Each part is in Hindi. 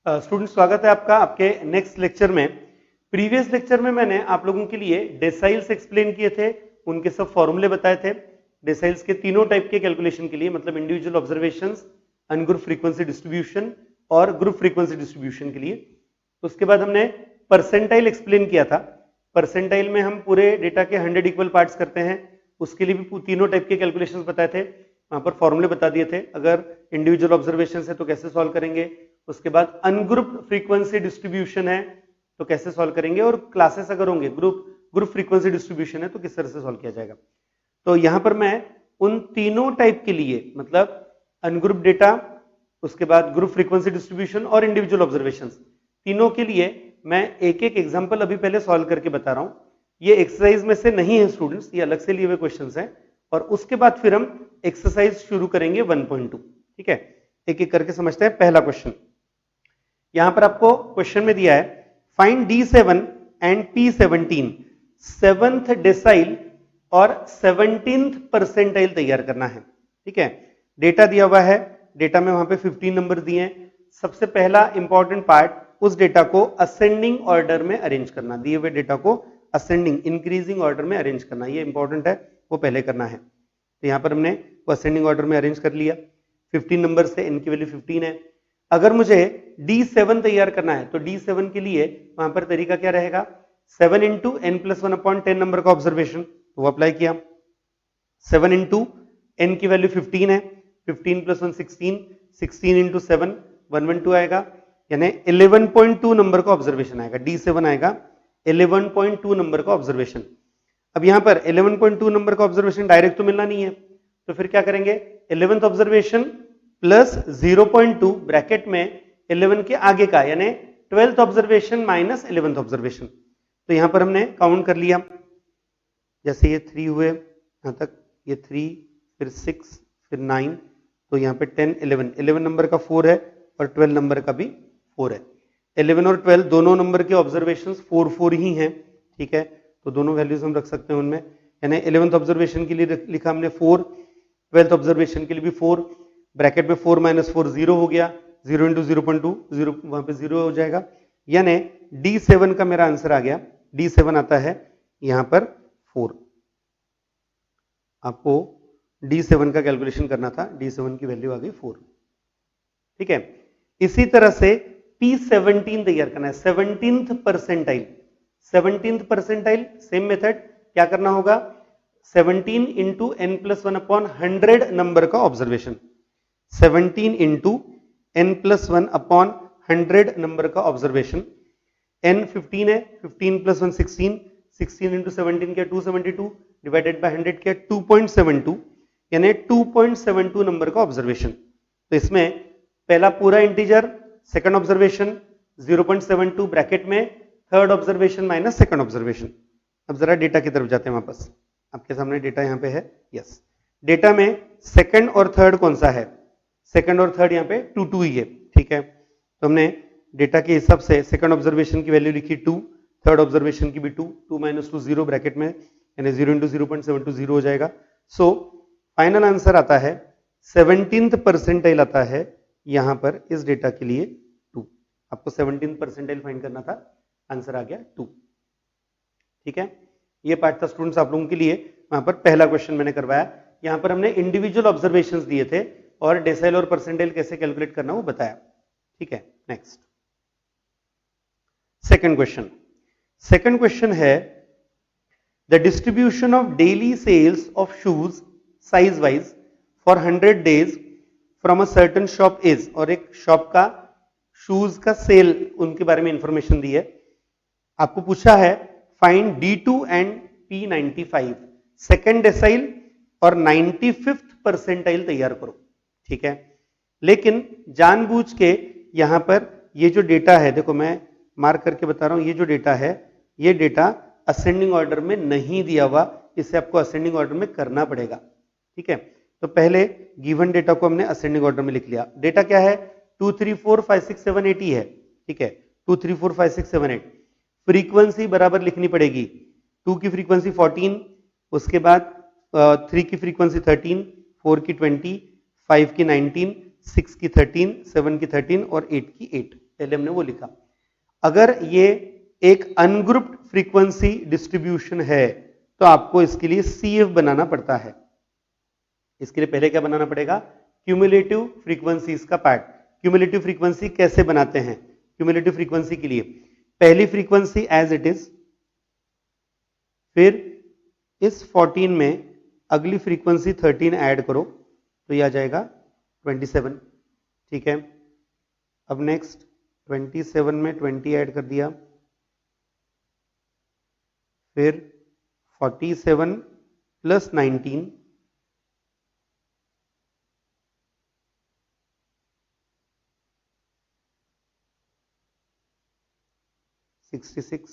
स्टूडेंट स्वागत है आपका आपके नेक्स्ट लेक्चर में। प्रीवियस लेक्चर में मैंने आप लोगों के लिए डेसाइल्स एक्सप्लेन किए थे, उनके सब फॉर्मूले बताए थे डेसाइल्स के तीनों टाइप के कैलकुलेशन के लिए, मतलब individual observations, ungroup frequency distribution और ग्रुप फ्रीक्वेंसी डिस्ट्रीब्यूशन के लिए। उसके बाद हमने परसेंटाइल एक्सप्लेन किया था। परसेंटाइल में हम पूरे डेटा के 100 इक्वल पार्ट्स करते हैं, उसके लिए भी तीनों टाइप के कैलकुलेशंस बताए थे, वहां पर फॉर्मूले बता दिए थे। अगर इंडिविजुअल ऑब्जर्वेशन है तो कैसे सॉल्व करेंगे, उसके बाद अनग्रुप फ्रीक्वेंसी डिस्ट्रीब्यूशन है तो कैसे सॉल्व करेंगे, और क्लासेस अगर होंगे ग्रुप फ्रीक्वेंसी डिस्ट्रीब्यूशन है तो किस तरह से सॉल्व किया जाएगा। तो यहां पर मैं उन तीनों टाइप के लिए, मतलब अनग्रुप डेटा, उसके बाद ग्रुप फ्रीक्वेंसी डिस्ट्रीब्यूशन और इंडिविजुअल ऑब्जर्वेशंस, तीनों के लिए मैं एक एक एग्जांपल अभी पहले सॉल्व करके बता रहा हूं। ये एक्सरसाइज में से नहीं है स्टूडेंट्स, ये अलग से लिए हुए क्वेश्चंस हैं, और उसके बाद फिर हम एक्सरसाइज शुरू करेंगे 1.2। ठीक है, एक एक करके समझते हैं। पहला क्वेश्चन यहां पर आपको क्वेश्चन में दिया है, find D7 and P17, 7th decyl और 17th परसेंटाइल तैयार करना है। ठीक है, डेटा दिया हुआ है, डेटा में वहां पे 15 नंबर दिए हैं। सबसे पहला इंपॉर्टेंट पार्ट, उस डेटा को असेंडिंग ऑर्डर में अरेंज करना, दिए हुए डेटा को असेंडिंग इंक्रीजिंग ऑर्डर में अरेंज करना, ये इंपॉर्टेंट है, वो पहले करना है। तो यहां पर हमने वो असेंडिंग ऑर्डर में अरेंज कर लिया। 15 नंबर से n की वैल्यू 15 है। अगर मुझे D7 तैयार करना है तो D7 के लिए वहां पर तरीका क्या रहेगा, 7 इंटू एन प्लस 1/10 नंबर का ऑब्जर्वेशन, तो वो अप्लाई किया। 7 इंटू एन की वैल्यू 15 है, 15 प्लस 1 16, 16 इंटू 7 112 आएगा, यानी 11.2 नंबर का ऑब्जर्वेशन आएगा। D7 आएगा 11.2 नंबर का ऑब्जर्वेशन। अब यहां पर 11.2 नंबर का ऑब्जर्वेशन डायरेक्ट तो मिलना नहीं है, तो फिर क्या करेंगे, 11th ऑब्जर्वेशन प्लस 0.2 ब्रैकेट में 11 के आगे का, यानी 12th observation minus 11th observation. तो यहां पर हमने काउंट कर लिया, जैसे ये 3 हुए यहां तक, ये 3 फिर 6 फिर 9, तो यहां पे 10 11 नंबर का 4 है और 12 नंबर का भी 4 है। 11 और 12 दोनों नंबर के ऑब्जर्वेशंस 4 ही हैं। ठीक है, तो दोनों वैल्यूज हम रख सकते हैं उनमें, यानी 11th ऑब्जर्वेशन के लिए लिखा हमने 4, 12th ऑब्जर्वेशन के लिए भी 4, ब्रैकेट में 4 माइनस 4 0 हो गया, 0 इंटू 0.2 0, वहां पे 0 हो जाएगा, यानी D7 का मेरा आंसर आ गया। D7 आता है यहां पर 4। आपको D7 का कैलकुलेशन करना था, D7 की वैल्यू आ गई 4। ठीक है, इसी तरह से P17 तैयार करना है, 17th percentile. 17th percentile same method, क्या करना होगा, 17 इंटू एन प्लस 1/100 नंबर का observation, 17 into N plus 1/100 number का ऑब्जर्वेशन। n 15 है, 15 प्लस 1 16, 16 इंटू 17 क्या 272, डिवाइडेड बाय 100 क्या 2.72, यानी 2.72 नंबर का ऑब्जर्वेशन। तो इसमें पहला पूरा इंटीजर, सेकंड ऑब्जर्वेशन 0.72 ब्रैकेट में, third observation minus second observation. अब जरा डेटा की तरफ जाते हैं वापस, आपके सामने डेटा यहां पे है। यस, डेटा में सेकंड और थर्ड कौन सा है, सेकंड और थर्ड यहां पे 2 2 ही है। ठीक है, तो हमने डेटा के हिसाब से सेकंड ऑब्जर्वेशन की वैल्यू लिखी 2, थर्ड ऑब्जर्वेशन की भी 2, 2 माइनस 2 0 ब्रैकेट में, यानी 0 इंटू 0.72 0 हो जाएगा। सो फाइनल आंसर आता है 17th परसेंटाइल आता है यहां पर इस डेटा के लिए 2। आपको 17th परसेंटाइल फाइंड करना था, आंसर आ गया 2। ठीक है, ये पार्ट था स्टूडेंट्स आप लोगों के लिए, वहां पर पहला क्वेश्चन मैंने करवाया। यहां पर हमने इंडिविजुअल ऑब्जर्वेशंस दिए थे और डेसाइल और परसेंटाइल कैसे कैलकुलेट करना वो बताया। ठीक है, next second question. Second question है, the distribution of daily sales of shoes size wise for 100 days from a certain shop is, और एक शॉप का शूज का सेल उनके बारे में इंफॉर्मेशन दी है। आपको पूछा है find D2 and P95, second decyl और 95th परसेंटाइल तैयार करो। ठीक है, लेकिन जानबूझ के यहां पर ये जो डेटा है, देखो मैं मार्क करके बता रहा हूं, ये जो डेटा है, ये डेटा असेंडिंग ऑर्डर में नहीं दिया हुआ, इसे आपको असेंडिंग ऑर्डर में करना पड़ेगा। ठीक है, तो पहले गिवन डेटा को हमने असेंडिंग ऑर्डर में लिख लिया। डेटा क्या है, 2 3 4 5 6 7 8 ही है। ठीक है, 2 3 4 5 6 7 8, फ्रीक्वेंसी बराबर लिखनी पड़ेगी। 2 की फ्रीक्वेंसी 14, उसके बाद 3 की फ्रीक्वेंसी 13, 4 की 20, 5 की 19, 6 की 13, 7 की 13 और 8 की 8। पहले हमने वो लिखा। अगर ये एक अनग्रुप्ड फ्रीक्वेंसी डिस्ट्रीब्यूशन है तो आपको इसके लिए CF बनाना पड़ता है। इसके लिए पहले क्या बनाना पड़ेगा? क्यूमुलेटिव फ्रीक्वेंसीज का पार्ट। क्यूमुलेटिव फ्रीक्वेंसी कैसे बनाते हैं? क्यूमुलेटिव फ्रीक्वेंसी के लिए पहली फ्रीक्वेंसी एज इट इज, फिर इस 14 में अगली फ्रीक्वेंसी 13 ऐड करो तो ये आ जाएगा 27। ठीक है, अब नेक्स्ट 27 में 20 ऐड कर दिया, फिर 47 प्लस 19 66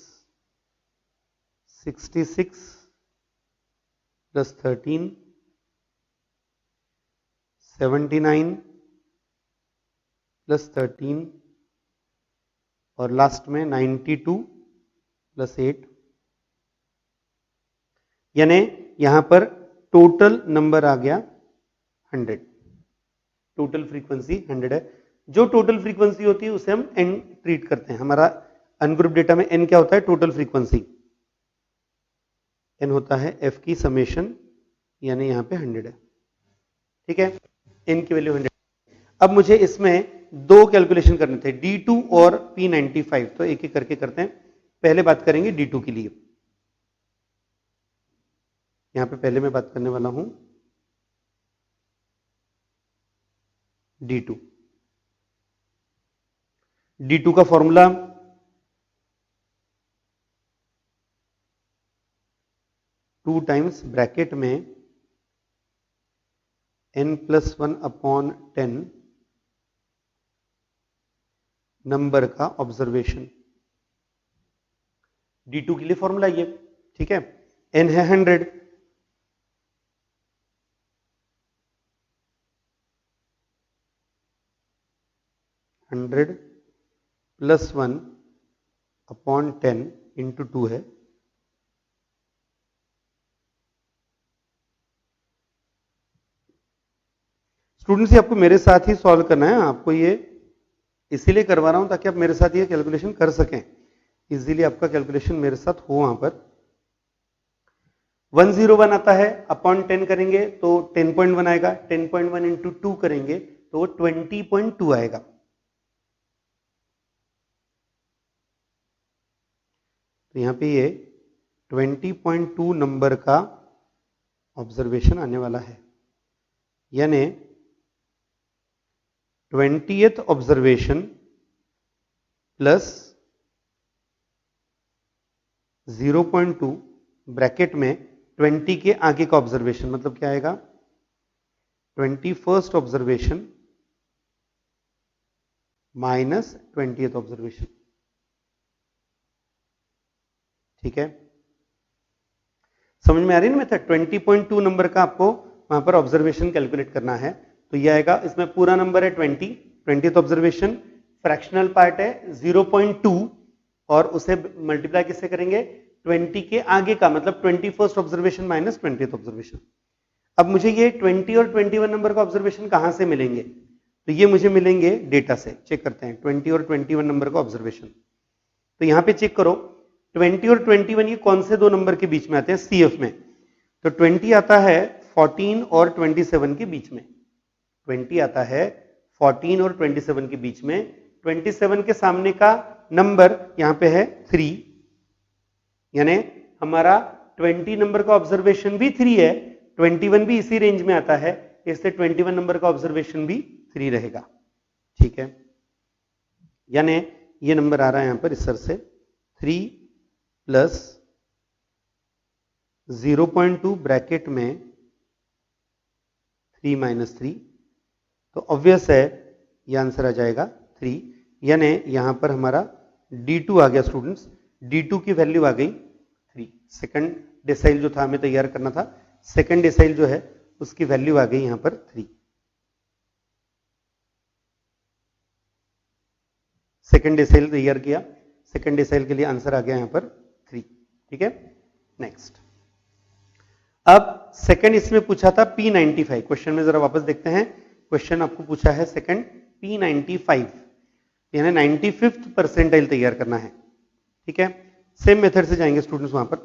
प्लस 13 79 प्लस 13 और लास्ट में 92 प्लस 8, यानी यहां पर टोटल नंबर आ गया 100। टोटल फ्रीक्वेंसी 100 है। जो टोटल फ्रीक्वेंसी होती है उसे हम एन ट्रीट करते हैं। हमारा अनग्रुप डेटा में एन क्या होता है? Total frequency. एन होता है एफ की समेशन, यानी यहां पे 100 है। ठीक है, एन की वैल्यू 100। अब मुझे इसमें दो कैलकुलेशन करने थे, D2 और P95, तो एक एक करके करते हैं। पहले बात करेंगे D2 के लिए। यहां पे पहले मैं बात करने वाला हूं D2। D2 का फॉर्मूला टू टाइम्स ब्रैकेट में n+1/10 नंबर का ऑब्जर्वेशन। D2 के लिए फॉर्मूला ये, ठीक है। n है 100, +1/10 इंटू 2 है। स्टूडेंट्स ये आपको मेरे साथ ही सॉल्व करना है। आपको ये इसीलिए करवा रहा हूं ताकि आप मेरे साथ ये कैलकुलेशन कर सकें। इजीली आपका कैलकुलेशन मेरे साथ हो। वहां पर 101 आता है, अपॉन 10 करेंगे तो 10.1 आएगा। 10.1 इंटू 2 करेंगे तो 20.2 आएगा। तो यहां पे ये 20.2 नंबर का ऑब्जर्वेशन आने वाला है, यानी 20th ऑब्जर्वेशन प्लस 0.2 ब्रैकेट में 20 के आगे का ऑब्जर्वेशन, मतलब क्या आएगा? 21st observation minus 20th observation. ठीक है, समझ में आ रही है ना मेथड? 20.2 नंबर का आपको वहां पर ऑब्जर्वेशन कैलकुलेट करना है। तो ये आएगा, इसमें पूरा नंबर है 20th ऑब्जर्वेशन, फ्रैक्शनल पार्ट है 0.2 और उसे मल्टीप्लाई किससे करेंगे? 20 के आगे का, मतलब 21st observation minus 20th observation. अब मुझे ये 20 और 21 नंबर का ऑब्जर्वेशन कहां से मिलेंगे? तो ये मुझे मिलेंगे डेटा से। चेक करते हैं 20 और 21 नंबर का ऑब्जर्वेशन। तो यहां पे चेक करो 20 और 21 ये कौन से दो नंबर के बीच में आते हैं CF में? तो 20 आता है 14 और 27 के बीच में। 20 आता है 14 और 27 के बीच में। 27 के सामने का नंबर यहां पे है 3, यानी हमारा 20 नंबर का ऑब्जर्वेशन भी 3 है, 21 भी इसी रेंज में आता है, इससे 21 नंबर का ऑब्जर्वेशन भी 3 रहेगा। ठीक है, यानी ये नंबर आ रहा है यहां पर इस तरह से 3 प्लस 0.2 ब्रैकेट में 3 माइनस 3, तो ऑब्वियस है ये आंसर आ जाएगा 3, यानी यहां पर हमारा D2 आ गया स्टूडेंट्स। D2 की वैल्यू आ गई 3। सेकंड डेसाइल जो था हमें तैयार करना था, सेकंड डेसाइल जो है उसकी वैल्यू आ गई यहां पर 3। सेकंड डेसाइल तैयार किया, सेकंड डेसाइल के लिए आंसर आ गया यहां पर 3। ठीक है, नेक्स्ट। अब सेकंड इसमें पूछा था P95। क्वेश्चन में जरा वापस देखते हैं। क्वेश्चन आपको पूछा है सेकंड P95। यानी 95th परसेंटाइल तैयार करना है। ठीक है, सेम मेथड से जाएंगे स्टूडेंट्स वहां पर।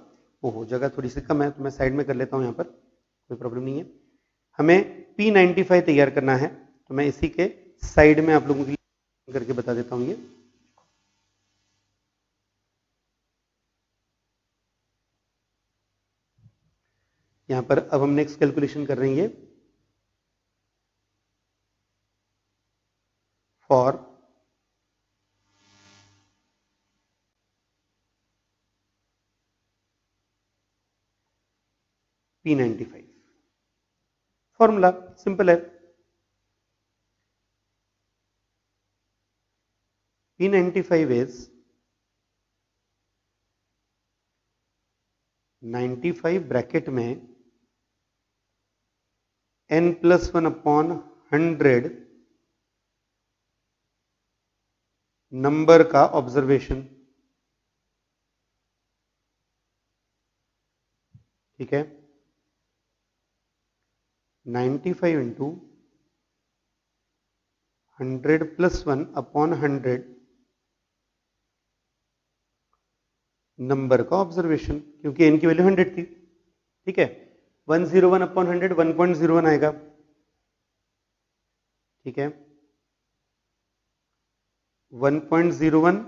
ओहो, जगह थोड़ी सी कम है तो मैं साइड में कर लेता हूं, यहां पर कोई प्रॉब्लम नहीं है। हमें P95 तैयार करना है, तो मैं इसी के साइड में आप लोगों के लिए करके बता देता हूं। ये यहां पर अब हम नेक्स्ट कैलकुलेशन कर रहे हैं, फॉर P95। फॉर्मूला सिंपल है, P95 इज 95 ब्रैकेट में n+1 अपॉन 100 नंबर का ऑब्जर्वेशन। ठीक है, 95 इंटू 100 + 1 अपॉन 100 नंबर का ऑब्जर्वेशन, क्योंकि n की वैल्यू 100 थी। ठीक है, 101 अपॉन 100 1.01 आएगा। ठीक है, 1.01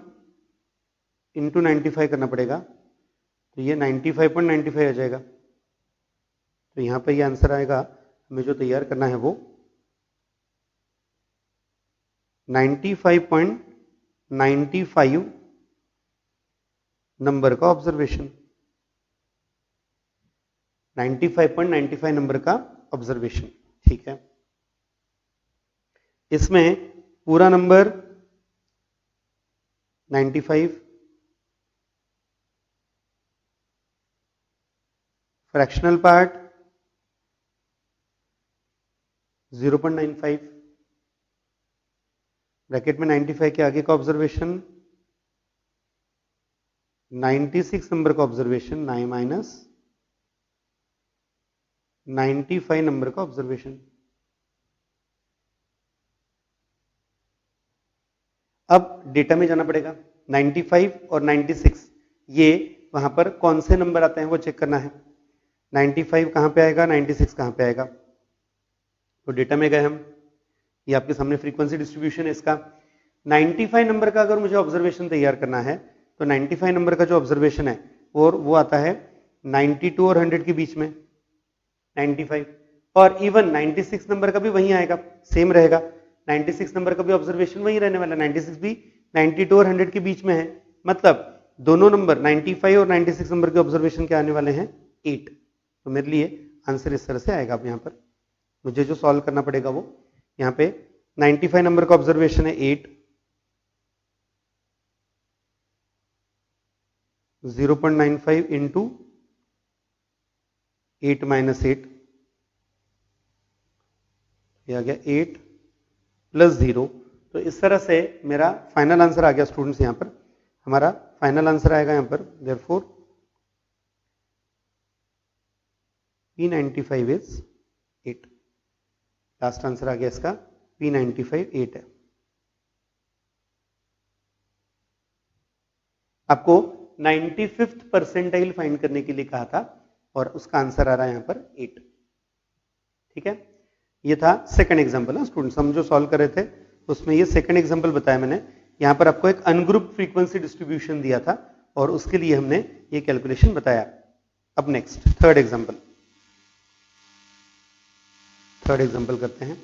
इंटू 95 करना पड़ेगा, तो ये 95.95 आ जाएगा। तो यहां पर ये आंसर आएगा, हमें जो तैयार करना है वो 95.95 नंबर का ऑब्जर्वेशन। 95.95 नंबर का ऑब्जर्वेशन। ठीक है, इसमें पूरा नंबर 95, फ्रैक्शनल पार्ट 0.95, ब्रैकेट में 95 के आगे का ऑब्जर्वेशन 96 नंबर का ऑब्जर्वेशन, 9 माइनस 95 नंबर का ऑब्जर्वेशन। अब डेटा में जाना पड़ेगा, 95 और 96 ये वहां पर कौन से नंबर आते हैं वो चेक करना है। 95 कहां पे आएगा, 96 कहां पे आएगा। तो डेटा में गए हम, ये आपके सामने फ्रीक्वेंसी डिस्ट्रीब्यूशन है इसका। 95 नंबर का अगर मुझे ऑब्जर्वेशन तैयार करना है, तो 95 नंबर का जो ऑब्जर्वेशन है और वो आता है 92 और 100 के बीच में 95, और इवन 96 नंबर का भी वही आएगा, सेम रहेगा। 96 नंबर का भी ऑब्जर्वेशन वही रहने वाला, 96 भी 92 और 100 के बीच में है। मतलब दोनों नंबर 95 और 96 नंबर के ऑब्जर्वेशन के आने वाले हैं 8। तो मेरे लिए आंसर इस तरह से आएगा। अब यहाँ पर मुझे जो सॉल्व करना पड़ेगा वो, यहाँ पे 95 नंबर का ऑब्जर्वेशन है 8, 0.95 इंटू 8 माइनस 8, ये आ गया 8 + 0। तो इस तरह से मेरा फाइनल आंसर आ गया स्टूडेंट्स। यहां पर हमारा फाइनल आंसर आएगा यहां पर, therefore P95 is 8। Last answer आ गया इसका P95 8 है। आपको 95th परसेंटाइल फाइंड करने के लिए कहा था और उसका आंसर आ रहा है यहां पर 8। ठीक है, ये था सेकंड एग्जांपल। स्टूडेंट्स हम जो सॉल्व कर रहे थे उसमें ये सेकंड एग्जांपल बताया मैंने। यहां पर आपको एक अनग्रुप फ्रीक्वेंसी डिस्ट्रीब्यूशन दिया था और उसके लिए हमने ये कैलकुलेशन बताया। अब नेक्स्ट थर्ड एग्जांपल करते हैं।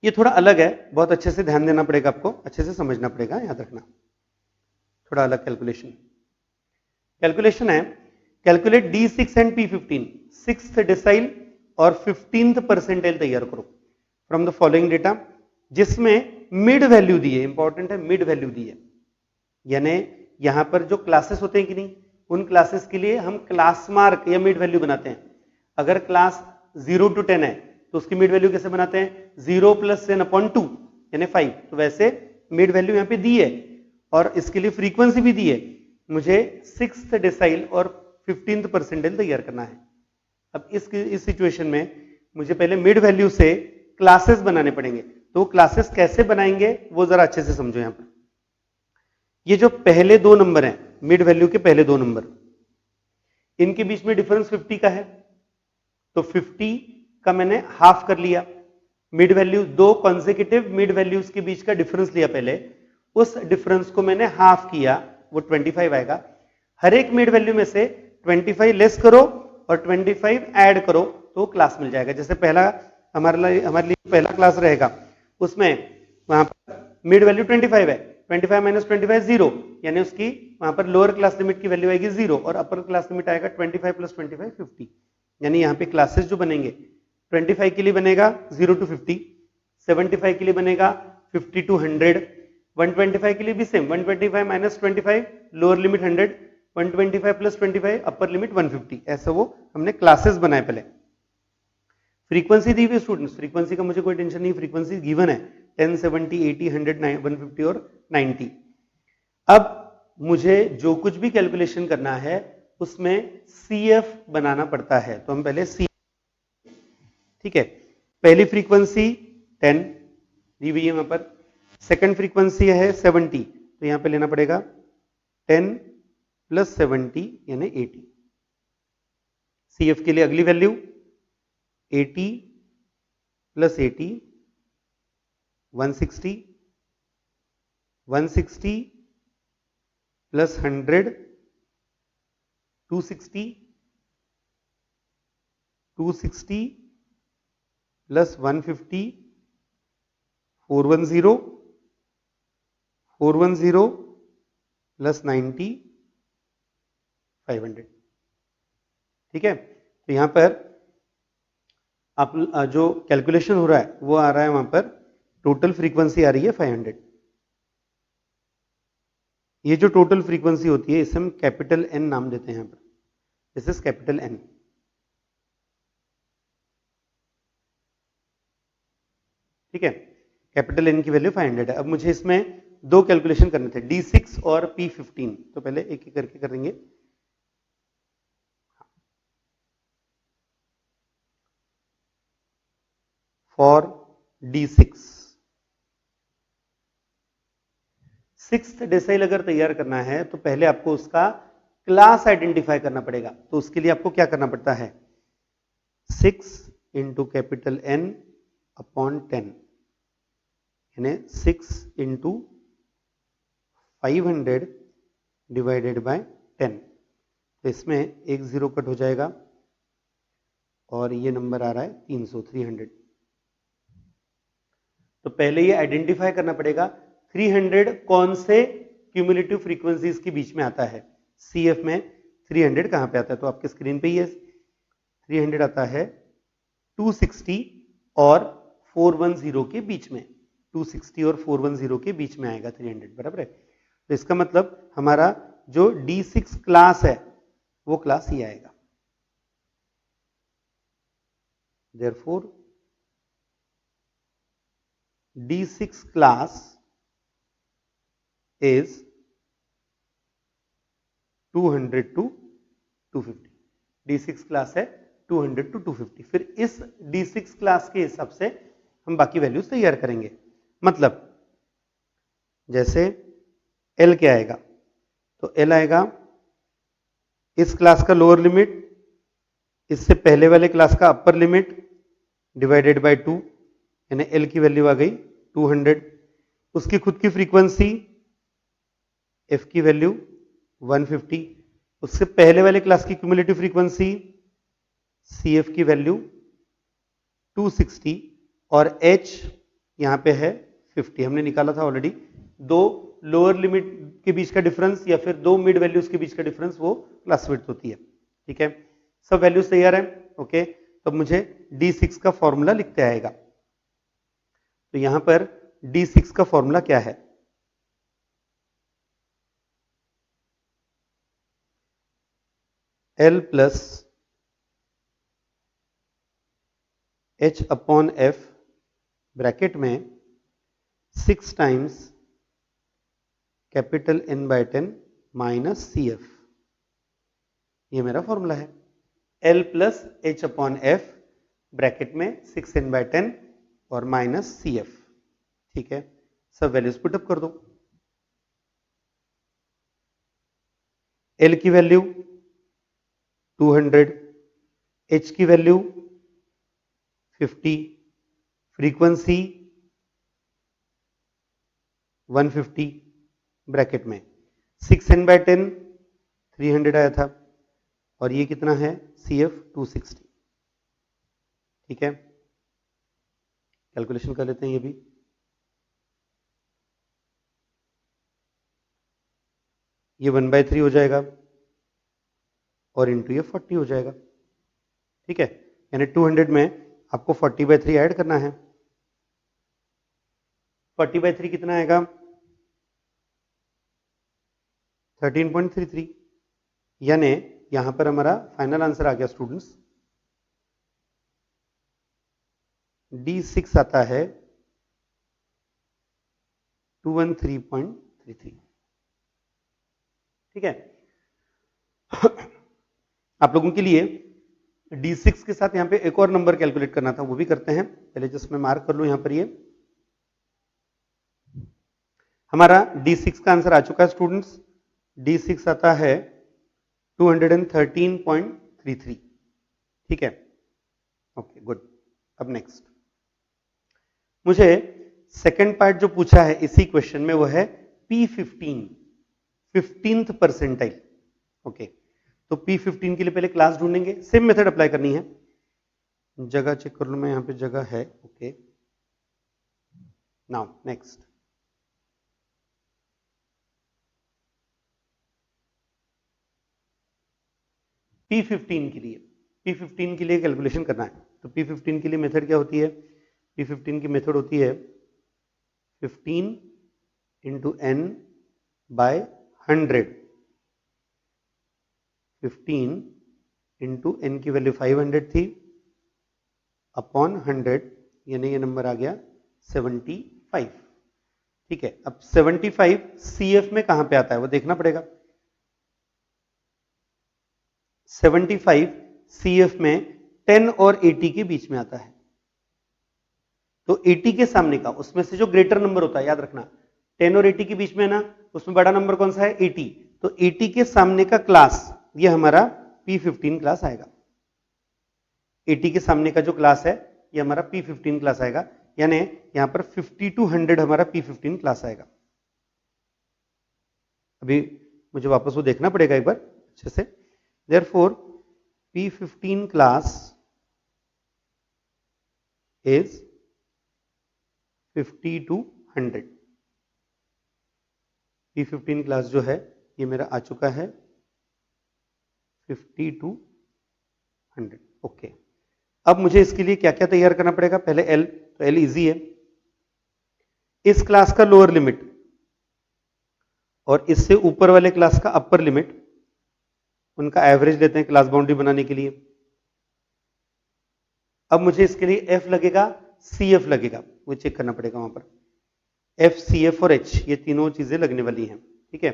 ये थोड़ा अलग है, बहुत अच्छे से ध्यान देना पड़ेगा, आपको अच्छे से समझना पड़ेगा, याद रखना। थोड़ा अलग कैलकुलेशन है, calculate D6 and P15 6th decyl और 15th परसेंटाइल तैयार करो फ्रॉम द फॉलोइंग डेटा, जिसमें मिड वैल्यू दी है। इंपॉर्टेंट है, मिड वैल्यू दी है, यानी यहां पर जो क्लासेस होते हैं कि नहीं, उन क्लासेस के लिए हम क्लास मार्क या मिड वैल्यू बनाते हैं। अगर क्लास 0 to 10 है तो उसकी मिड वैल्यू कैसे बनाते हैं, 0 + 10/2 यानी 5। तो वैसे मिड वैल्यू यहां पे दी है और इसके लिए फ्रीक्वेंसी भी दी है। मुझे 6th डेसाइल और 15th परसेंटाइल तैयार करना है। अब इस सिचुएशन में मुझे पहले मिड वैल्यू से क्लासेस बनाने पड़ेंगे। तो क्लासेस कैसे बनाएंगे वो जरा अच्छे से समझो। यहां पर ये जो पहले दो नंबर हैं, मिड वैल्यू के पहले दो नंबर, इनके बीच में डिफरेंस 50 का है, तो 50 का मैंने हाफ कर लिया। मिड वैल्यू, दो कॉन्सेक्यूटिव मिड वैल्यूज के बीच का डिफरेंस लिया पहले, उस डिफरेंस को मैंने हाफ किया, वो 25 आएगा। हर एक मिड वैल्यू में से 25 लेस करो और 25 ऐड करो तो क्लास मिल जाएगा। जैसे पहला हमारे लिए पहला क्लास रहेगा, उसमें वहां पर मिड वैल्यू 25 है, 25 माइनस 25 0, यानी उसकी वहां पर लोअर क्लास लिमिट की वैल्यू आएगी 0 और अपर क्लास लिमिट आएगा 25 प्लस 25 50। यानी यहाँ पे क्लासेस जो बनेंगे 25 के लिए बनेगा 0 to 50, 75 के लिए बनेगा 50 to 100, 125 के लिए भी same, 125 minus 25 lower limit 100, 125 plus 25 upper limit 150। ऐसा वो हमने क्लासेस बनाए पहले। फ्रीक्वेंसी दी हुई स्टूडेंट्स, फ्रीक्वेंसी का मुझे कोई टेंशन नहीं, फ्रीक्वेंसी गिवन है 10, 70, 80, 100, 150 और 90। अब मुझे जो कुछ भी कैलकुलेशन करना है उसमें CF बनाना पड़ता है, तो हम पहले ठीक है, पहली फ्रीक्वेंसी 10 दी हुई है वहां पर, सेकंड फ्रीक्वेंसी है 70, तो यहां पे लेना पड़ेगा 10 प्लस 70 यानी 80। CF के लिए अगली value 80 plus 80 160, 160 plus 100 260, 260 plus 150 410, 410 plus 90 500। ठीक है, तो यहां पर आप जो कैलकुलेशन हो रहा है वो आ रहा है, वहां पर टोटल फ्रीक्वेंसी आ रही है 500। ये जो टोटल फ्रीक्वेंसी होती है इसे हम कैपिटल N नाम देते हैं यहां पर, दिस इज कैपिटल N। ठीक है, कैपिटल N की वैल्यू 500 है। अब मुझे इसमें दो कैलकुलेशन करने थे, D6 और P15, तो पहले एक एक करके करेंगे। फॉर D6 सिक्स्थ डेसाइल अगर तैयार करना है तो पहले आपको उसका क्लास आइडेंटिफाई करना पड़ेगा, तो उसके लिए आपको क्या करना पड़ता है, 6 इंटू कैपिटल N अपॉन 10, यानी 6 इंटू 500 डिवाइडेड बाय 10। तो इसमें एक जीरो कट हो जाएगा और ये नंबर आ रहा है 300, 300। तो पहले ये आइडेंटिफाई करना पड़ेगा 300 कौन से क्यूमुलेटिव फ्रीक्वेंसीज के बीच में आता है। CF में 300 कहां पे आता है, तो आपके स्क्रीन पे ही है, 300 आता है 260 और 410 के बीच में, 260 और 410 के बीच में आएगा 300, बराबर है। तो इसका मतलब हमारा जो D6 क्लास है वो क्लास ये आएगा। Therefore D6 class is 200 to 250। D6 class है 200 to 250। फिर इस D6 क्लास के हिसाब से हम बाकी वैल्यूज तैयार करेंगे। मतलब जैसे L क्या आएगा, तो L आएगा इस क्लास का लोअर लिमिट इससे पहले वाले क्लास का अपर लिमिट डिवाइडेड बाय 2, यानी L की वैल्यू आ गई 200। उसकी खुद की फ्रीक्वेंसी F की वैल्यू 150, उससे पहले वाले क्लास की क्यूमुलेटिव फ्रीक्वेंसी CF की वैल्यू 260 और H यहां पे है 50, हमने निकाला था ऑलरेडी। दो लोअर लिमिट के बीच का डिफरेंस या फिर दो मिड वैल्यूज के बीच का डिफरेंस वो क्लास विड्थ होती है। ठीक है, सब वैल्यूज तैयार है। ओके, तो मुझे D6 का फॉर्मूला लिखते आएगा। तो यहां पर D6 का फॉर्मूला क्या है, L plus H upon F bracket में 6 times capital N by 10 minus CF, ये मेरा फॉर्मूला है। L plus H upon F bracket में 6N बाय 10 और माइनस CF, ठीक है, सब वैल्यूज पुटअप कर दो। एल की वैल्यू 200, एच की वैल्यू 50, फ्रीक्वेंसी 150 ब्रैकेट में 6n/10 300 आया था, और ये कितना है CF 260। ठीक है, कैलकुलेशन कर लेते हैं ये भी। ये 1/3 हो जाएगा और इंटू ये 40 हो जाएगा। ठीक है, यानी 200 में आपको 40/3 ऐड करना है। 40/3 कितना आएगा 13.33, यानी यहां पर हमारा फाइनल आंसर आ गया स्टूडेंट्स, D6 आता है 213.33। ठीक है, आप लोगों के लिए D6 के साथ यहां पे एक और नंबर कैलकुलेट करना था, वो भी करते हैं। पहले जस्ट मैं मार्क कर लूं यहां पर, ये हमारा D6 का आंसर आ चुका है स्टूडेंट्स। D6 आता है 213.33। ठीक है, ओके गुड। अब नेक्स्ट मुझे सेकंड पार्ट जो पूछा है इसी क्वेश्चन में, वो है P15, 15th परसेंटाइल। ओके, तो P15 के लिए पहले क्लास ढूंढेंगे, सेम मेथड अप्लाई करनी है। जगह चेक कर लूं मैं, यहां पे जगह है। ओके, नाउ नेक्स्ट P15 के लिए, P15 के लिए कैलकुलेशन करना है। तो P15 के लिए मेथड क्या होती है? P15 की मेथड होती है 15 into n by 100। 15 into n की वैल्यू 500 थी, अपॉन 100, यानी ये नंबर आ गया 75। ठीक है, अब 75 CF में कहां पे आता है वो देखना पड़ेगा। 75 CF में 10 और 80 के बीच में आता है। तो 80 के सामने का, उसमें से जो ग्रेटर नंबर होता है, याद रखना 10 और 80 के बीच में है ना, उसमें बड़ा नंबर कौन सा है 80। तो 80 के सामने का क्लास ये हमारा P15 क्लास आएगा। 80 के सामने का जो क्लास है ये हमारा P15 क्लास आएगा, यानी यहां पर 50 to 100 हमारा P15 क्लास आएगा। अभी मुझे वापस वो देखना पड़ेगा एक बार अच्छे से। Therefore P15 class is 50 to 100। P15 class जो है ये मेरा आ चुका है 50 to 100। ओके, अब मुझे इसके लिए क्या क्या तैयार करना पड़ेगा? पहले L, तो L इजी है। इस क्लास का लोअर लिमिट और इससे ऊपर वाले क्लास का अपर लिमिट, उनका एवरेज लेते हैं क्लास बाउंड्री बनाने के लिए। अब मुझे इसके लिए F लगेगा, CF लगेगा, वो चेक करना पड़ेगा वहां पर। F, CF और H ये तीनों चीजें लगने वाली हैं। ठीक है,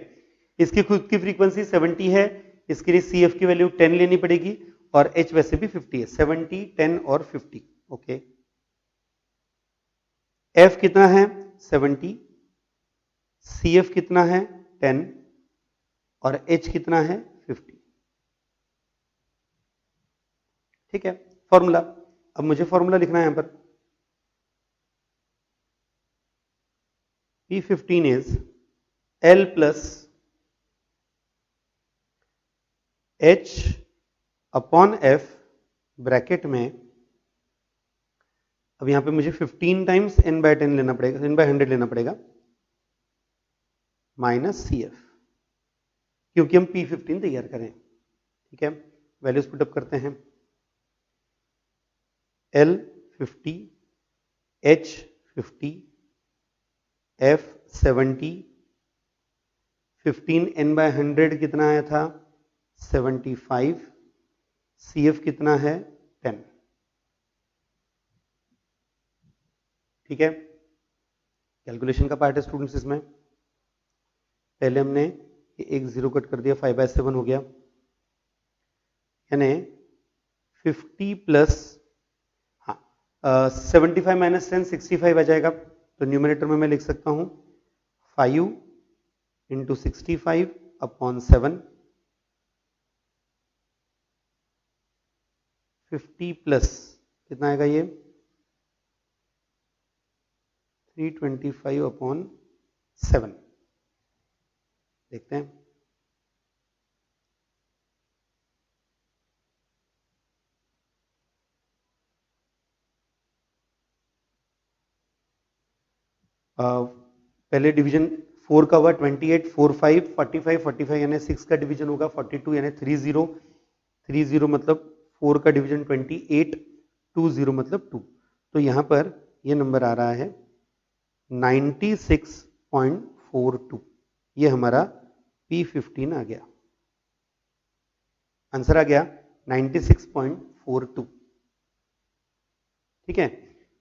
इसकी खुद की फ्रीक्वेंसी 70 है, इसके लिए CF की वैल्यू 10 लेनी पड़ेगी, और H वैसे भी 50 है, 70, 10 और 50। ओके, F कितना है 70, CF कितना है 10 और H कितना है 50। ठीक है, फॉर्मूला, अब मुझे फॉर्मूला लिखना है यहां पर। P15 is L plus H upon F bracket में, अब यहां पे मुझे 15 टाइम्स n/10 लेना पड़ेगा, n/100 लेना पड़ेगा, माइनस CF, क्योंकि हम P15 तैयार करें। ठीक है, वैल्यूज पुटअप करते हैं। L 50, H 50, F 70, 15 n/100 कितना आया था 75, CF कितना है 10। ठीक है, कैलकुलेशन का पार्ट है स्टूडेंट्स इसमें। पहले हमने एक जीरो कट कर दिया, 5/7 हो गया, यानी 50 प्लस 75 माइनस 10 65 आ जाएगा। तो न्यूमरेटर में मैं लिख सकता हूं 5 इंटू 65 अपॉन 7, 50 प्लस कितना आएगा ये 325 अपॉन 7। देखते हैं। पहले डिवीजन 4 का हुआ 28, 45, 45, 45 यानी 6 का डिवीजन होगा 42 यानी 30, 30 मतलब 4 का डिवीजन 28, 20 मतलब 2। तो यहां पर ये नंबर आ रहा है 96.42। ये हमारा P15 आ गया, आंसर आ गया 96.42। ठीक है,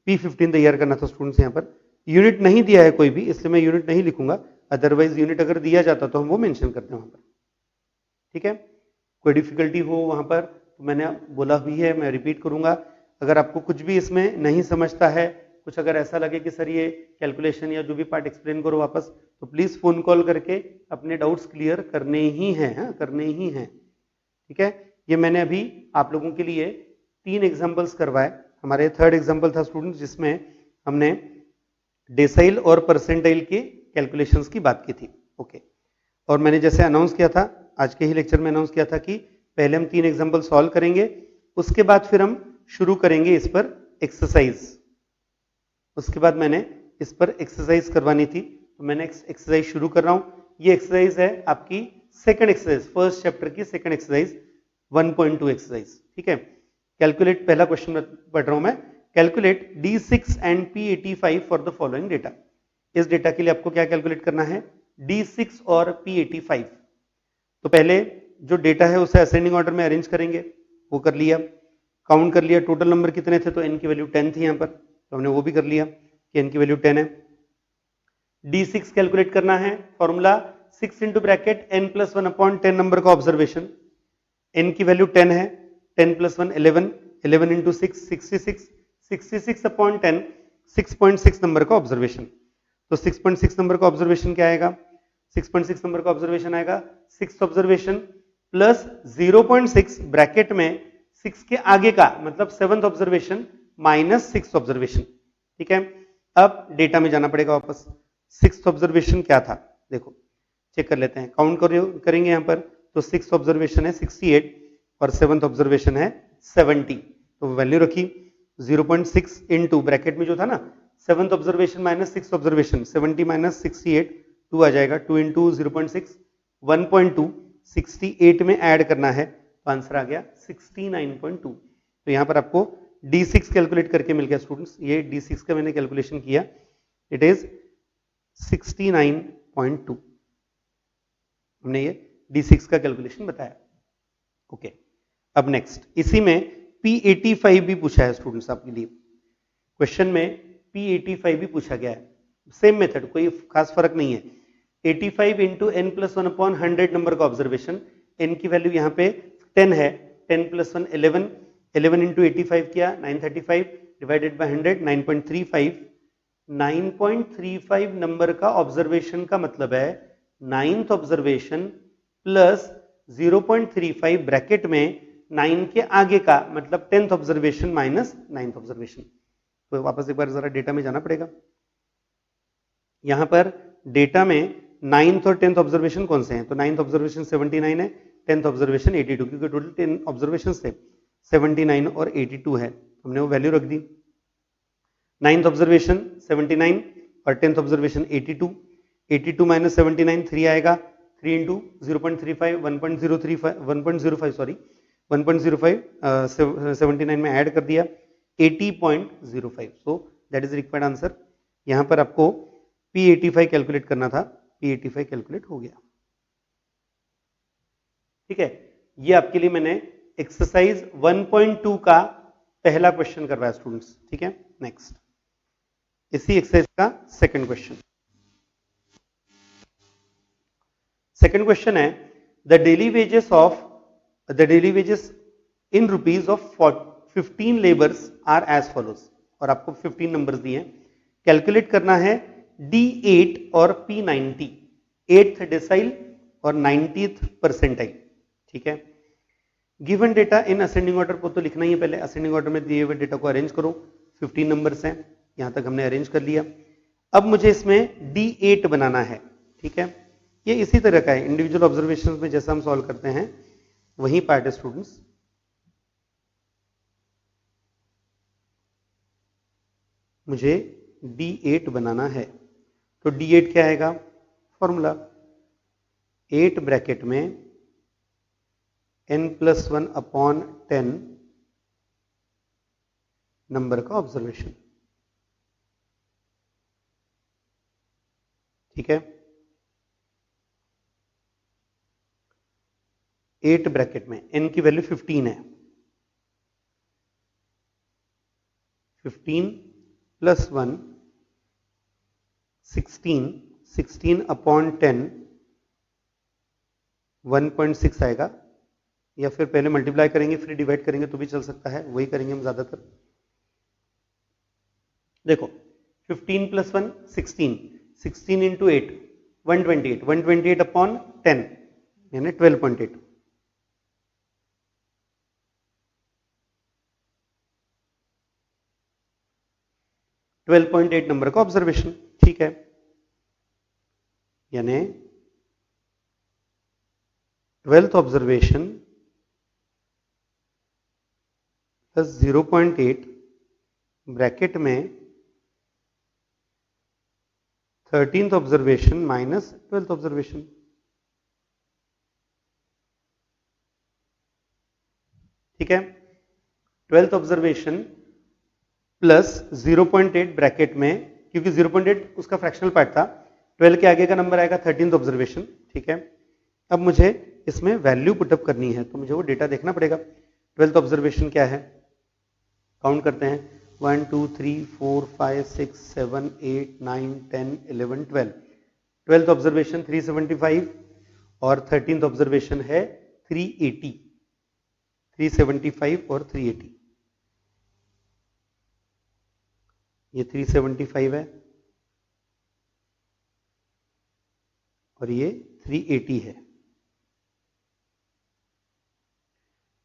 P15 तैयार करना था स्टूडेंट्स। यहां पर यूनिट नहीं दिया है कोई भी, इसलिए मैं यूनिट नहीं लिखूंगा, अदरवाइज यूनिट अगर दिया जाता तो हम वो मेंशन करते हैं वहां पर। ठीक है, कोई डिफिकल्टी हो वहां पर तो मैंने बोला भी है, मैं रिपीट करूंगा। अगर आपको कुछ भी इसमें नहीं समझता है, कुछ अगर ऐसा लगे कि सर ये कैलकुलेशन या जो भी पार्ट एक्सप्लेन करो वापस, तो प्लीज फोन कॉल करके अपने डाउट्स क्लियर करने ही हैं, करने ही हैं। ठीक है, ये मैंने अभी आप लोगों के लिए 3 एग्जाम्पल्स करवाए। हमारे थर्ड एग्जाम्पल था स्टूडेंट्स जिसमें हमने डेसाइल और परसेंटाइल के कैलकुलेशंस की बात की थी। ओके, और मैंने जैसे अनाउंस किया था आज के ही लेक्चर में अनाउंस किया था कि पहले हम 3 एग्जाम्पल सॉल्व करेंगे, उसके बाद फिर हम शुरू करेंगे इस पर एक्सरसाइज। उसके बाद मैंने इस पर एक्सरसाइज करवानी थी, तो मैंने एक्सरसाइज शुरू कर रहा हूं। ये एक्सरसाइज है आपकी सेकंड एक्सरसाइज, फर्स्ट चैप्टर की सेकंड एक्सरसाइज 1.2 एक्सरसाइज। ठीक है, कैलकुलेट, पहला क्वेश्चन पढ़ रहा हूं मैं। Calculate D6 and P85 for the following data. इस डेटा के लिए आपको क्या कैलकुलेट करना है, D6 और P85। तो पहले जो डेटा है उसे असेंडिंग ऑर्डर में अरेंज करेंगे, वो कर लिया। काउंट कर लिया टोटल नंबर कितने थे, तो n की वैल्यू 10 थी यहां पर, तो हमने वो भी कर लिया कि n की वैल्यू 10 है। D6 कैलकुलेट करना है, formula 6 into bracket n plus 1 upon 10 number का ऑब्जर्वेशन। n की वैल्यू 10 है, 10 प्लस 1 11, 11 इंटू 6 66, 66 अपॉन 10 6.6 नंबर का ऑब्जर्वेशन। तो 6.6 नंबर का ऑब्जर्वेशन क्या आएगा, 6.6 नंबर का ऑब्जर्वेशन आएगा 6 ऑब्जर्वेशन प्लस 0.6 ब्रैकेट में 6 के आगे का मतलब 7th ऑब्जर्वेशन माइनस 6 ऑब्जर्वेशन। ठीक है, अब डेटा में जाना पड़ेगा वापस। 6th ऑब्जर्वेशन क्या था, देखो चेक कर लेते हैं, काउंट करेंगे यहां पर। तो 6th ऑब्जर्वेशन है 68 और 7th ऑब्जर्वेशन है 70, तो वैल्यू रखी 0.6 इंटू ब्रैकेट में जो था ना 7th observation minus 6th observation, 70 minus 68 2 आ जाएगा, 2 इंटू 0.6 1.2, 68 में ऐड करना है तो आंसर आ गया 69.2। तो यहां पर आपको D6 कैलकुलेट करके मिल गया स्टूडेंट्स, ये D6 का मैंने कैलकुलेशन किया, इट इज 69.2। हमने ये D6 का कैलकुलेशन बताया। ओके, अब नेक्स्ट इसी में P85 भी पूछा है स्टूडेंट्स आपके लिए, क्वेश्चन में P85 भी पूछा गया है। सेम मेथड, कोई खास फर्क नहीं है। 85 into N plus 1 upon 100 number का ऑब्जर्वेशन, n की वैल्यू यहाँ पे 10 है, 10 प्लस 1 11, 11 इंटू 85 किया 935 डिवाइडेड बाय 100 9.35, 9.35 नंबर का ऑब्जर्वेशन का मतलब है 9th ऑब्जर्वेशन प्लस 0.35 ब्रैकेट में 9 के आगे का मतलब 10th observation minus 9th observation. तो वापस एक बार जरा डेटा में जाना पड़ेगा। यहां पर डेटा में 9th और 10th ऑब्जर्वेशन कौन से हैं, तो 9th ऑब्जर्वेशन 79 है, 10th ऑब्जर्वेशन 82, क्योंकि टोटल 10 ऑब्जर्वेशन थे 79 और 82 है, हमने वो वैल्यू रख दी। 9th ऑब्जर्वेशन 79 और 10th ऑब्जर्वेशन 82, 82 माइनस 79 3 आएगा, 3 इंटू 0.35 1.05 सॉरी 1.05 79 में ऐड कर दिया 80.05, so that is required answer. यहां पर आपको P85 कैलकुलेट करना था, P85 कैलकुलेट हो गया। ठीक है, ये आपके लिए मैंने एक्सरसाइज 1.2 का पहला क्वेश्चन करवाया स्टूडेंट्स। ठीक है, नेक्स्ट इसी एक्सरसाइज का सेकंड क्वेश्चन। सेकंड क्वेश्चन है the daily wages in rupees of 15 labours are as follows, और आपको 15 नंबर्स दिए हैं। कैलकुलेट करना है D8 और P90, 8th डेसाइल और 90th परसेंटाइल। ठीक है, given data in ascending order को तो लिखना ही है, पहले असेंडिंग ऑर्डर में दिए हुए डेटा को अरेंज करो। 15 नंबर्स हैं, यहां तक हमने अरेंज कर लिया। अब मुझे इसमें D8 बनाना है। ठीक है, ये इसी तरह का है, इंडिविजुअल ऑब्जर्वेशन में जैसा हम सॉल्व करते हैं वही पार्ट है स्टूडेंट्स। मुझे D8 बनाना है, तो D8 क्या आएगा? फॉर्मूला 8 ब्रैकेट में n+1 अपॉन 10 नंबर का ऑब्जर्वेशन। ठीक है, 8 ब्रैकेट में n की वैल्यू 15 है, 15 प्लस 1 16, 16 अपॉन 10 1.6 आएगा, या फिर पहले मल्टीप्लाई करेंगे फिर डिवाइड करेंगे तो भी चल सकता है, वही करेंगे हम ज्यादातर। देखो 15 प्लस 1 16, 16 इंटू 8 128, 128 अपॉन 10 यानी 12.8। .8 नंबर का ऑब्जर्वेशन। ठीक है, यानी 12th ऑब्जर्वेशन प्लस 0.8 ब्रैकेट में 13th observation minus 12th observation. ठीक है, 12th ऑब्जर्वेशन प्लस 0.8 ब्रैकेट में, क्योंकि 0.8 उसका फ्रैक्शनल पार्ट था, 12 के आगे का नंबर आएगा 13th ऑब्जर्वेशन। ठीक है, अब मुझे इसमें वैल्यू पुटअप करनी है तो मुझे वो डेटा देखना पड़ेगा। 12th ऑब्जर्वेशन क्या है, काउंट करते हैं 1 2 3 4 5 6 7 8 9 10 11 12। 12th ऑब्जर्वेशन 375 और 13th ऑब्जर्वेशन है 380, 375 और 380। ये 375 है और ये 380 है,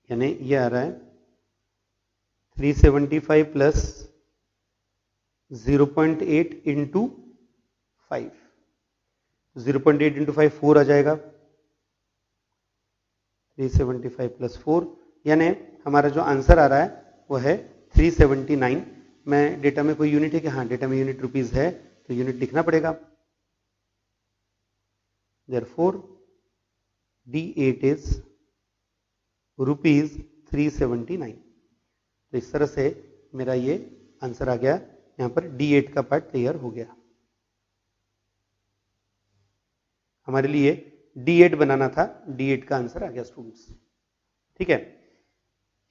यानी ये आ रहा है 375 प्लस 0.8 इंटू 5, 0.8 इंटू 5 4 आ जाएगा, 375 प्लस 4, यानी हमारा जो आंसर आ रहा है वो है 379। मैं डेटा में कोई यूनिट है कि हाँ डेटा में यूनिट रुपीस है तो यूनिट लिखना पड़ेगा। Therefore D8 is rupees 379। तो इस तरह से मेरा ये आंसर आ गया, यहां पर D8 का पार्ट क्लियर हो गया। हमारे लिए D8 बनाना था, D8 का आंसर आ गया स्टूडेंट्स। ठीक है,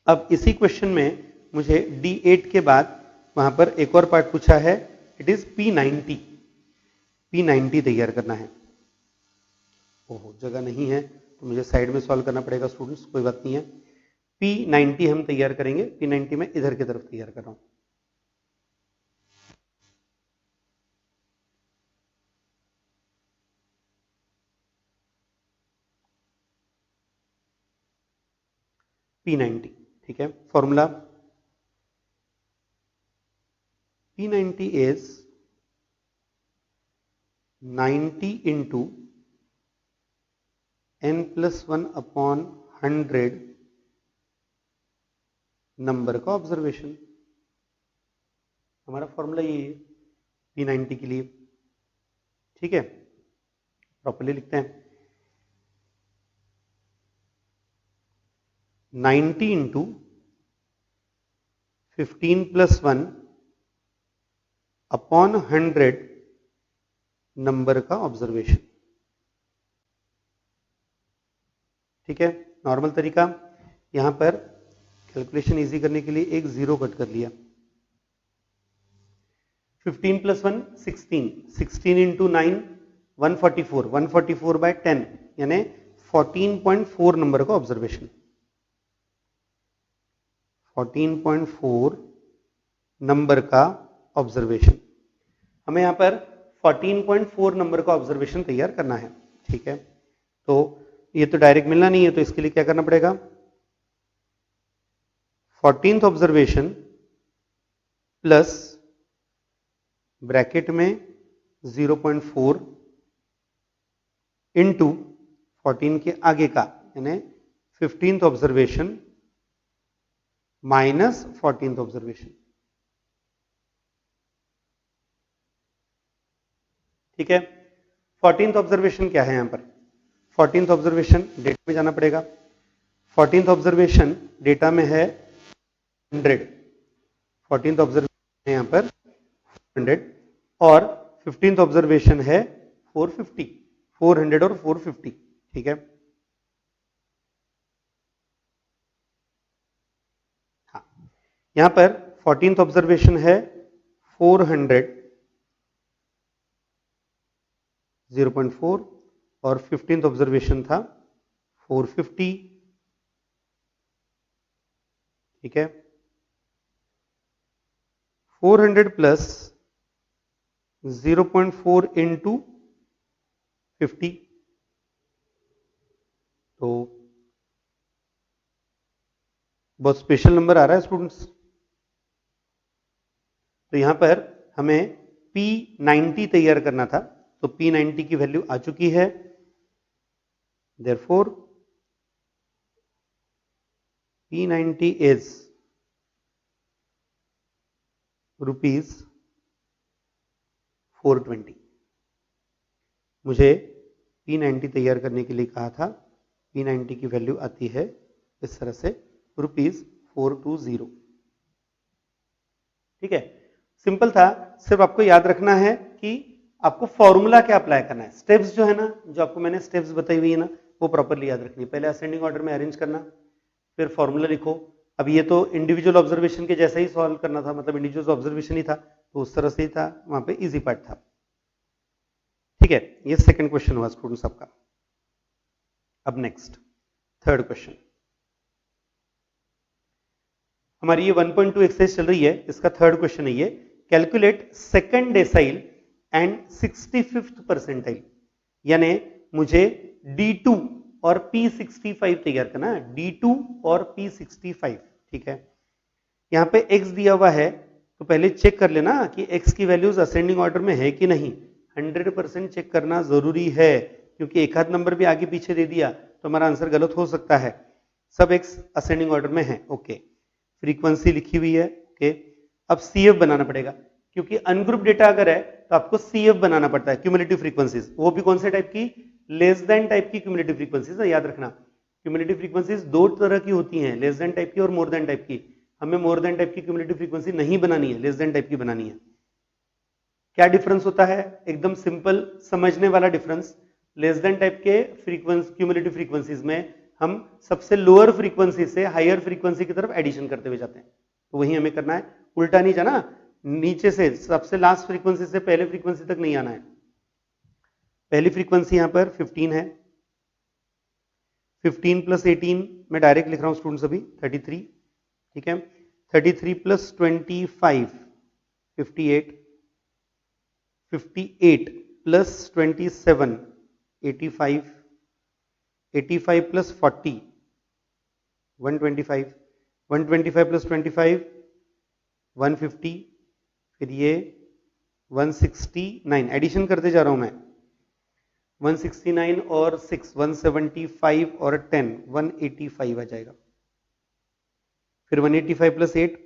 अब इसी क्वेश्चन में मुझे D8 के बाद वहां पर एक और पार्ट पूछा है, इट इज P90। P90 तैयार करना है। ओहो, जगह नहीं है तो मुझे साइड में सॉल्व करना पड़ेगा स्टूडेंट्स, कोई बात नहीं है। P90 हम तैयार करेंगे, P90 में इधर की तरफ तैयार कर रहा हूं। P90, ठीक है, formula P90 is 90 into n+1 upon 100 number का ऑब्जर्वेशन। हमारा फॉर्मूला ये है P90 के लिए। ठीक है, प्रॉपर्ली लिखते हैं 90 इंटू 15 प्लस 1 अपॉन 100 नंबर का ऑब्जर्वेशन। ठीक है, नॉर्मल तरीका, यहां पर कैलकुलेशन इजी करने के लिए एक जीरो कट कर लिया। 15 प्लस 1 16, 16 इंटू 9 144, 144 बाय 10 यानी 14.4 नंबर का ऑब्जर्वेशन। 14.4 नंबर का ऑब्जर्वेशन। हमें यहाँ पर 14.4 नंबर का ऑब्जर्वेशन तैयार करना है। ठीक है, तो ये तो डायरेक्ट मिलना नहीं है, तो इसके लिए क्या करना पड़ेगा, 14th ऑब्जर्वेशन प्लस ब्रैकेट में 0.4 इंटू 14 के आगे का यानी 15th observation minus 14th observation. ठीक है, 14th ऑब्जर्वेशन क्या है यहां पर, 14th ऑब्जर्वेशन डेटा में जाना पड़ेगा। 14th ऑब्जर्वेशन डेटा में है 100, 14th ऑब्जर्वेशन है यहां पर 100 और 15th ऑब्जर्वेशन है 450, 400 और 450। ठीक है, हाँ, यहां पर 14th ऑब्जर्वेशन है 400 0.4 और 15th ऑब्जर्वेशन था 450। ठीक है, 400 प्लस 0.4 इंटू 50, तो बहुत स्पेशल नंबर आ रहा है स्टूडेंट्स। तो यहां पर हमें P90 तैयार करना था, तो P90 की वैल्यू आ चुकी है, देयरफॉर P90 इज रुपीज 420। मुझे P90 तैयार करने के लिए कहा था, P90 की वैल्यू आती है इस तरह से रुपीज 420। ठीक है, सिंपल था, सिर्फ आपको याद रखना है कि आपको फॉर्मूला क्या अप्लाई करना है। स्टेप्स जो है ना, जो आपको मैंने स्टेप्स बताई हुई है ना, वो प्रॉपरली याद रखनी है। पहले असेंडिंग ऑर्डर में अरेंज करना, फिर फॉर्मूला लिखो। अब ये तो इंडिविजुअल ऑब्जर्वेशन के जैसा ही सॉल्व करना था, मतलब इंडिविजुअल ऑब्जर्वेशन ही था, तो उस तरह से ही था, वहां पे इजी पार्ट था। ठीक है, ये सेकंड क्वेश्चन हुआ स्टूडेंट्स आपका। अब नेक्स्ट थर्ड क्वेश्चन, हमारी ये 1.2 एक्सरसाइज चल रही है, इसका थर्ड क्वेश्चन है ये, calculate second decyl and 65th percentile. यानी मुझे D2 और P65 तैयार करना है, D2 और P65। ठीक है, यहां पे x दिया हुआ है, तो पहले चेक कर लेना कि x की वैल्यूज असेंडिंग ऑर्डर में है कि नहीं। 100% चेक करना जरूरी है, क्योंकि एक आध नंबर भी आगे पीछे दे दिया तो हमारा आंसर गलत हो सकता है। सब x असेंडिंग ऑर्डर में है। ओके, फ्रीक्वेंसी लिखी हुई है। ओके, अब CF बनाना पड़ेगा, क्योंकि अनग्रुप डेटा अगर है तो आपको CF बनाना पड़ता है, क्यूमुलेटिव फ्रीक्वेंसीज। वो भी कौन से टाइप की, लेस देन टाइप की क्यूमुलेटिव फ्रीक्वेंसीज है, याद रखना। क्यूमुलेटिव फ्रीक्वेंसीज दो तरह की होती हैं, लेस देन टाइप की और मोर देन टाइप की। हमें मोर देन टाइप की क्यूमुलेटिव फ्रीक्वेंसी नहीं बनानी है, लेस देन टाइप की बनानी है। क्या डिफरेंस होता है, एकदम सिंपल समझने वाला डिफरेंस। लेस देन टाइप के फ्रीक्वेंसी क्यूमुलेटिव फ्रीक्वेंसीज में हम सबसे लोअर फ्रीक्वेंसी से हायर फ्रीक्वेंसी की तरफ एडिशन करते हुए जाते हैं, तो वही हमें करना है, उल्टा नहीं जाना, नीचे से सबसे लास्ट फ्रीक्वेंसी से पहले फ्रीक्वेंसी तक नहीं आना है। पहली फ्रीक्वेंसी यहां पर 15 है, 15 प्लस 18 मैं डायरेक्ट लिख रहा हूं स्टूडेंट्स अभी 33। ठीक है, 33 प्लस 25 58, 58 प्लस 27 85, 85 प्लस 40 125, 125 प्लस 25 150, फिर ये 169, एडिशन करते जा रहा हूं मैं, 169 और 6 175 और 10 185 आ जाएगा। फिर 185 प्लस 8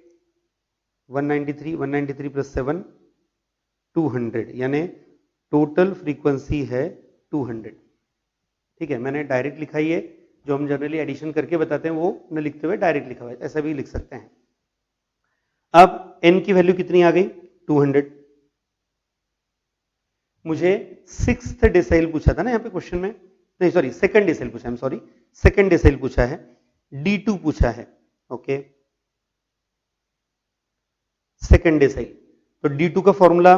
193, 193 प्लस 7 200, यानी टोटल फ्रीक्वेंसी है 200। ठीक है, मैंने डायरेक्ट लिखा ही है, जो हम जनरली एडिशन करके बताते हैं वो न लिखते हुए डायरेक्ट लिखा हुआ है, ऐसा भी लिख सकते हैं। अब n की वैल्यू कितनी आ गई, 200। मुझे 6th डेसाइल पूछा था ना यहाँ पे क्वेश्चन में, नहीं सॉरी सेकंड डेसाइल पूछा है, सॉरी सेकंड डेसाइल पूछा है, D2 पूछा है। ओके, सेकंड डेसाइल, तो D2 का फॉर्मूला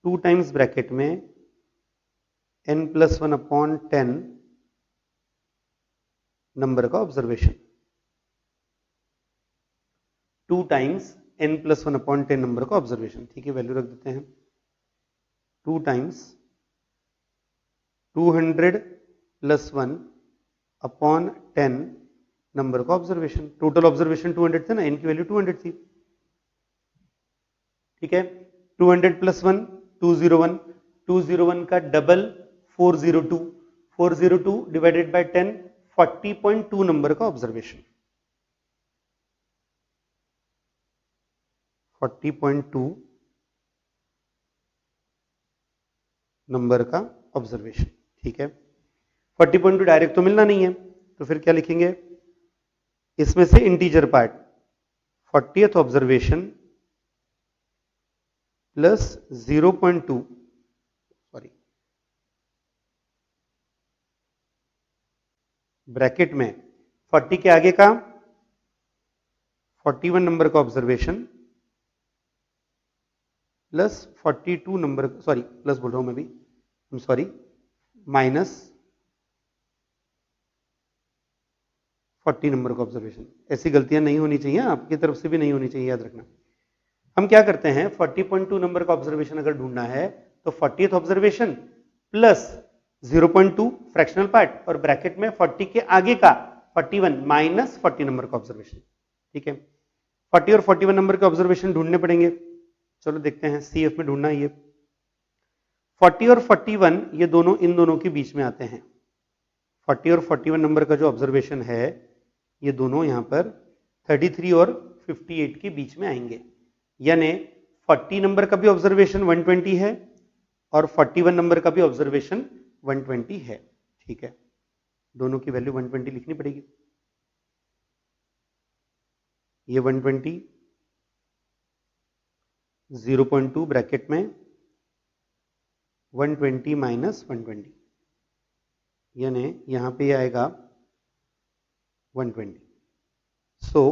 2 टाइम्स ब्रैकेट में n+1/10 नंबर का ऑब्जर्वेशन, 2 टाइम्स n+1/10 नंबर का ऑब्जर्वेशन। ठीक है, वैल्यू रख देते हैं 2 टाइम्स 200 + 1/10 नंबर का ऑब्जर्वेशन। टोटल ऑब्जर्वेशन 200 थे ना, n की वैल्यू 200 थी। ठीक है, 200 + 1 201, 201 का डबल 402, 402 डिवाइडेड बाय 10 40.2 नंबर का ऑब्जर्वेशन। 40.2 नंबर का ऑब्जर्वेशन। ठीक है, 40.2 डायरेक्ट तो मिलना नहीं है, तो फिर क्या लिखेंगे, इसमें से integer part 40th observation plus 0.2, sorry bracket में 40 के आगे का 41 नंबर का observation plus 42 number, sorry plus बोल रहा हूं मैं भी, सॉरी माइनस 40 नंबर का ऑब्जर्वेशन। ऐसी गलतियां नहीं होनी चाहिए, आपकी तरफ से भी नहीं होनी चाहिए, याद रखना। हम क्या करते हैं, 40.2 नंबर का ऑब्जर्वेशन अगर ढूंढना है तो 40th observation plus 0.2 fractional part और ब्रैकेट में 40 के आगे का 41 माइनस 40 नंबर का ऑब्जर्वेशन। ठीक है, 40 और 41 नंबर के ऑब्जर्वेशन ढूंढने पड़ेंगे। चलो देखते हैं, CF में ढूंढना है ये 40 और 41, ये दोनों इन दोनों के बीच में आते हैं। 40 और 41 नंबर का जो ऑब्जर्वेशन है, ये दोनों यहां पर 33 और 58 के बीच में आएंगे। यानी 40 नंबर का भी ऑब्जर्वेशन 120 है और 41 नंबर का भी ऑब्जर्वेशन 120 है। ठीक है, दोनों की वैल्यू 120 लिखनी पड़ेगी। ये 120 0.2 ब्रैकेट में 120 माइनस 120, यानी यहां पे आएगा 120। सो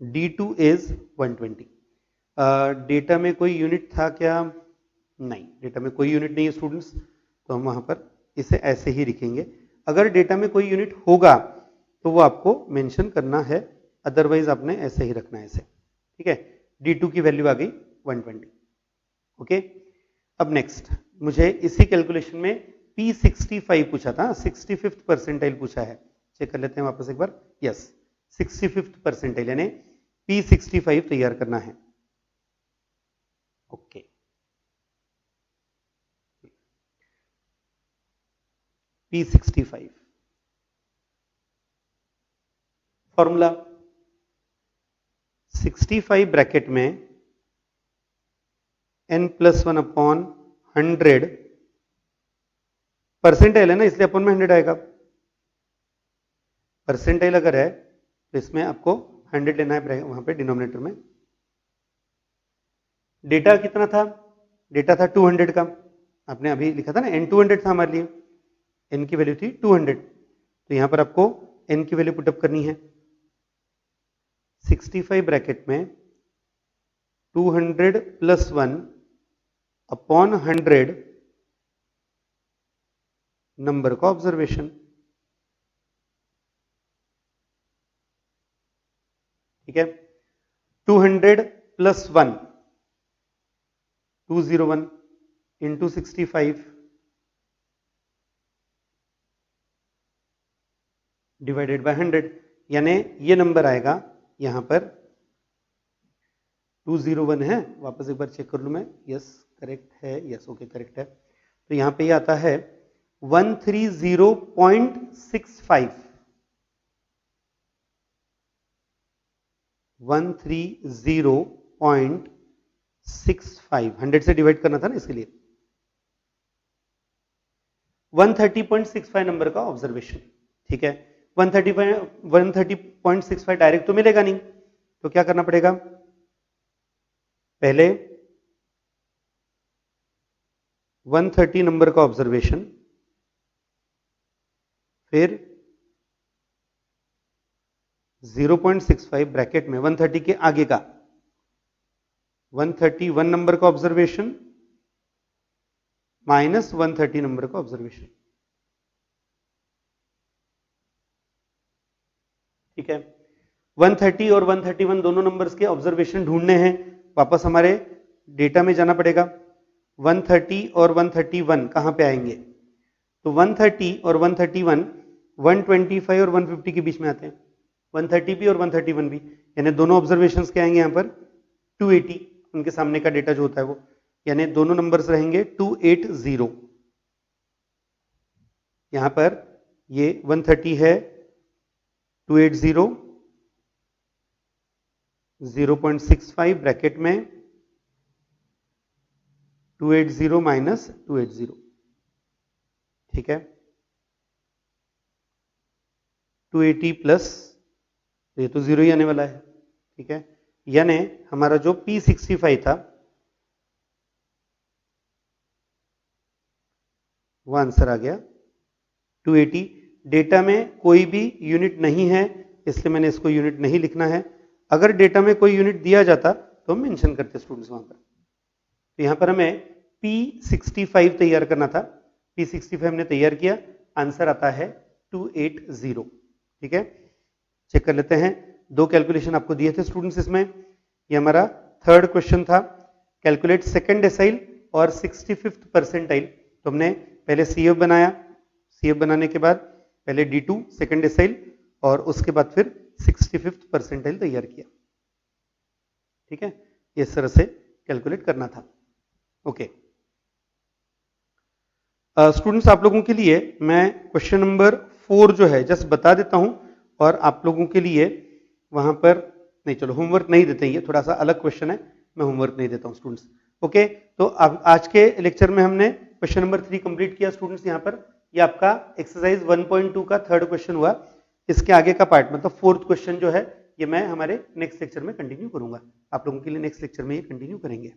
D2 इज 120। डेटा में कोई यूनिट था क्या? नहीं, डेटा में कोई यूनिट नहीं है स्टूडेंट्स, तो हम वहां पर इसे ऐसे ही लिखेंगे। अगर डेटा में कोई यूनिट होगा तो वो आपको मेंशन करना है, अदरवाइज आपने ऐसे ही रखना है इसे। ठीक है, D2 की वैल्यू आ गई 120। ओके, अब नेक्स्ट मुझे इसी कैलकुलेशन में P65 पूछा था, 65th परसेंटाइल पूछा है। चेक कर लेते हैं वापस एक बार। यस, 65th परसेंटाइल यानी P65 तैयार करना है। ओके, P65 फॉर्मूला 65 ब्रैकेट में n+1/100 परसेंटाइल है ना, इसलिए अपन में 100 आएगा। परसेंटाइल अगर है तो इसमें आपको 100 लेना है वहां पे डिनोमिनेटर में। डेटा कितना था? डेटा था 200 का, आपने अभी लिखा था ना, n 200 था हमारे लिए, n की वैल्यू थी 200, तो यहां पर आपको n की वैल्यू पुटअप करनी है। 65 ब्रैकेट में 200 + 1/100 नंबर का ऑब्जर्वेशन। ठीक है, 200 + 1 201 इंटू 65 डिवाइडेड बाय 100, यानी ये नंबर आएगा यहां पर 201 है। वापस एक बार चेक कर लूं मैं, यस करेक्ट है, यस ओके करेक्ट है। तो यहां पे ये आता है 130.65, 130.65, 100 से डिवाइड करना था ना, इसके लिए 130.65 नंबर का ऑब्जर्वेशन। ठीक है, 130.65 डायरेक्ट तो मिलेगा नहीं, तो क्या करना पड़ेगा, पहले 130 नंबर का ऑब्जर्वेशन, फिर 0.65 ब्रैकेट में 130 के आगे का 131 नंबर का ऑब्जर्वेशन माइनस 130 नंबर का ऑब्जर्वेशन। ठीक है, 130 और 131 दोनों नंबर्स के ऑब्जर्वेशन ढूंढने हैं, वापस हमारे डेटा में जाना पड़ेगा। 130 और 131 कहां पे आएंगे? तो 130 और 131 125 और 150 के बीच में आते हैं, 130 भी और 131 भी, यानी दोनों ऑब्जर्वेशंस क्या आएंगे यहाँ पर 280, उनके सामने का डेटा जो होता है वो, यानी दोनों नंबर्स रहेंगे 280। यहां पर ये 130 है 280 0.65 ब्रैकेट में 280 माइनस 280, ठीक है, 280 प्लस, ये तो जीरो ही आने वाला है, ठीक है, यानी हमारा जो P65 था वो आंसर आ गया 280। डेटा में कोई भी यूनिट नहीं है इसलिए मैंने इसको यूनिट नहीं लिखना है, अगर डेटा में कोई यूनिट दिया जाता तो मेंशन करते स्टूडेंट्स वहां पर। तो यहां पर हमें P65 तैयार करना था, P65 हमने तैयार किया, आंसर आता है 280, ठीक है। चेक कर लेते हैं, दो कैलकुलेशन आपको दिए थे स्टूडेंट्स इसमें, ये हमारा थर्ड क्वेश्चन था, कैलकुलेट सेकंड डेसाइल और 65th परसेंटाइल। तो हमने पहले CF बनाया, CF बनाने के बाद पहले D2 सेकंड डेसाइल और उसके बाद फिर 65th परसेंटाइल तैयार किया, ठीक है, इस तरह से कैलकुलेट करना था। ओके स्टूडेंट्स, आप लोगों के लिए मैं क्वेश्चन नंबर 4 जो है जस्ट बता देता हूं और आप लोगों के लिए वहां पर नहीं, चलो होमवर्क नहीं देते, ये थोड़ा सा अलग क्वेश्चन है, मैं होमवर्क नहीं देता हूं स्टूडेंट्स। ओके, तो अब आज के लेक्चर में हमने क्वेश्चन नंबर 3 कंप्लीट किया स्टूडेंट्स। यहाँ पर ये आपका एक्सरसाइज 1.2 का थर्ड क्वेश्चन हुआ, इसके आगे का पार्ट मतलब फोर्थ क्वेश्चन जो है ये मैं हमारे नेक्स्ट लेक्चर में कंटिन्यू करूंगा, आप लोगों के लिए नेक्स्ट लेक्चर में ये कंटिन्यू करेंगे।